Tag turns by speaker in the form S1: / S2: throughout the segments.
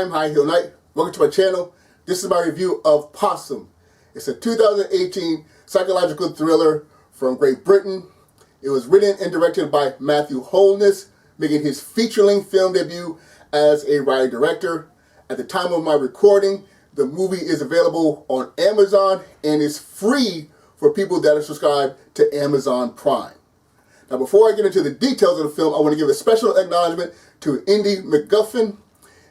S1: I'm High Heel Knight. Welcome to my channel. This is my review of Possum. It's a 2018 psychological thriller from Great Britain. It was written and directed by Matthew Holness, making his feature-length film debut as a writer-director. At the time of my recording, the movie is available on Amazon and is free for people that are subscribed to Amazon Prime. Now, before I get into the details of the film, I want to give a special acknowledgement to Indy McGuffin.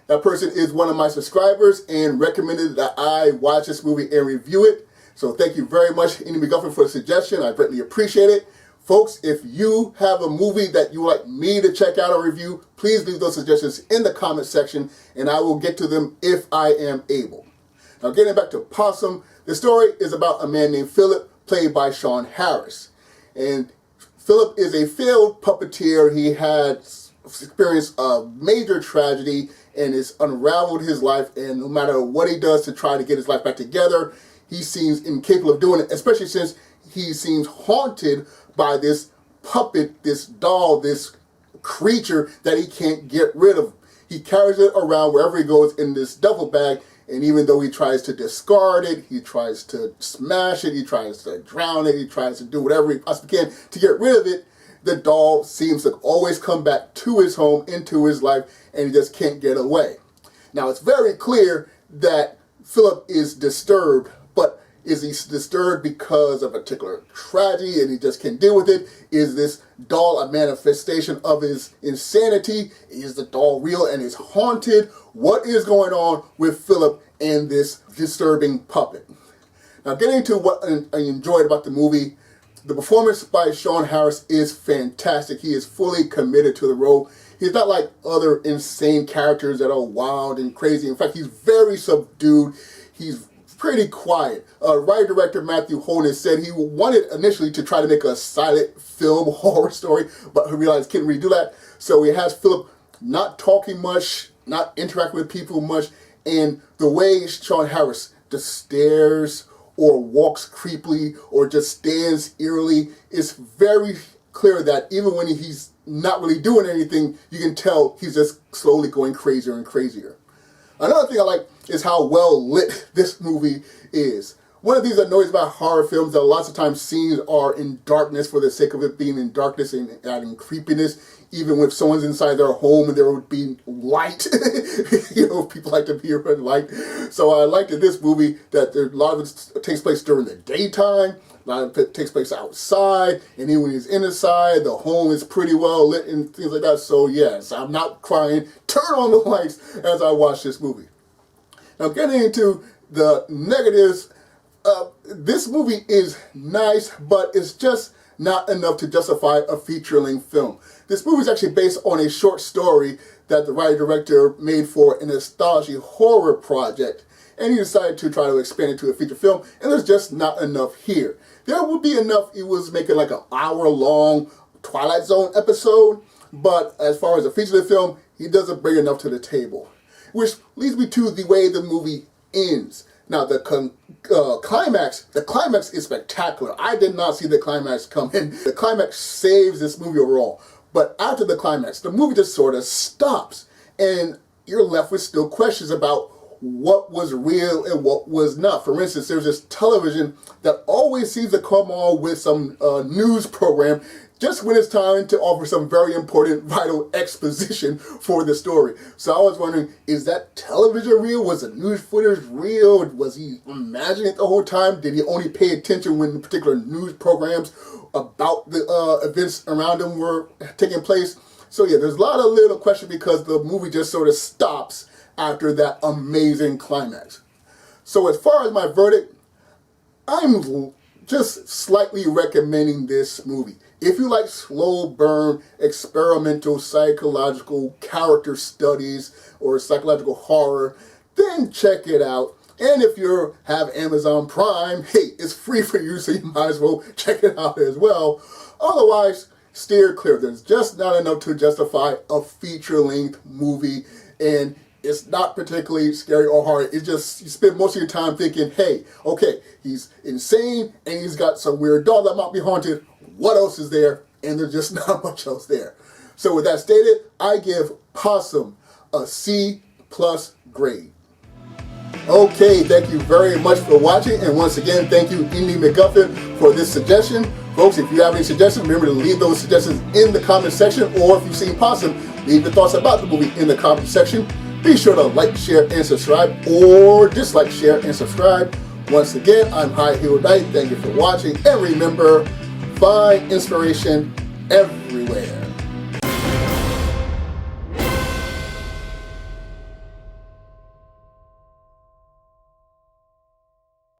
S1: That person is one of my subscribers and recommended that I watch this movie and review it. So thank you very much, Indy McGuffin, for the suggestion. I greatly appreciate it. Folks, if you have a movie that you would like me to check out or review, please leave those suggestions in the comment section and I will get to them if I am able. Now, getting back to Possum, the story is about a man named Philip, played by Sean Harris. And Philip is a failed puppeteer. He had experienced a major tragedy and has unraveled his life, and no matter what he does to try to get his life back together, he seems incapable of doing it, especially since he seems haunted by this puppet, this doll, this creature that he can't get rid of. He carries it around wherever he goes in this duffel bag, and even though he tries to discard it, he tries to smash it, he tries to drown it, he tries to do whatever he possibly can to get rid of it, the doll seems to always come back to his home, into his life, and he just can't get away. Now, it's very clear that Philip is disturbed, but is he disturbed because of a particular tragedy and he just can't deal with it? Is this doll a manifestation of his insanity? Is the doll real and is haunted? What is going on with Philip and this disturbing puppet? Now, getting to what I enjoyed about the movie, the performance by Sean Harris is fantastic. He is fully committed to the role. He's not like other insane characters that are wild and crazy. In fact, he's very subdued. He's pretty quiet. Writer-director Matthew Holness said he wanted initially to try to make a silent film horror story, but he realized he couldn't really do that. So he has Philip not talking much, not interacting with people much, and the way Sean Harris just stares or walks creepily or just stands eerily, it's very clear that even when he's not really doing anything, you can tell he's just slowly going crazier and crazier. Another thing I like is how well lit this movie is. One of these annoys about horror films that lots of times scenes are in darkness for the sake of it being in darkness and adding creepiness. Even if someone's inside their home and there would be light, you know, people like to be around light. So I liked in this movie that a lot of it takes place during the daytime, a lot of it takes place outside, and even when he's inside, the home is pretty well lit and things like that. So yes, I'm not crying. Turn on the lights as I watch this movie. Now, getting into the negatives, this movie is nice, but it's just not enough to justify a feature-length film. This movie is actually based on a short story that the writer-director made for an anthology horror project, and he decided to try to expand it to a feature film, and there's just not enough here. There would be enough, he was making like an hour-long Twilight Zone episode, but as far as a feature film, he doesn't bring enough to the table. Which leads me to the way the movie ends. Now, the climax is spectacular. I did not see the climax come in. The climax saves this movie overall. But after the climax, the movie just sort of stops. And you're left with still questions about what was real and what was not. For instance, there's this television that always seems to come on with some news program just when it's time to offer some very important, vital exposition for the story. So I was wondering, is that television real? Was the news footage real? Was he imagining it the whole time? Did he only pay attention when the particular news programs about the events around him were taking place? So yeah, there's a lot of little questions because the movie just sort of stops after that amazing climax. So as far as my verdict, I'm just slightly recommending this movie. If you like slow burn, experimental, psychological character studies or psychological horror, then check it out. And if you have Amazon Prime, hey, it's free for you, so you might as well check it out as well. Otherwise, steer clear. There's just not enough to justify a feature-length movie, and it's not particularly scary or hard. It's just, you spend most of your time thinking, hey, okay, he's insane, and he's got some weird doll that might be haunted. What else is there? And there's just not much else there. So with that stated, I give Possum a C+. plus grade. Okay, thank you very much for watching, and once again, thank you, Indy McGuffin, for this suggestion. Folks, if you have any suggestions, remember to leave those suggestions in the comment section, or if you've seen Possum, leave your thoughts about the movie in the comment section. Be sure to like, share, and subscribe, or dislike, share, and subscribe. Once again, I'm High Hero Knight. Thank you for watching, and remember, find inspiration everywhere.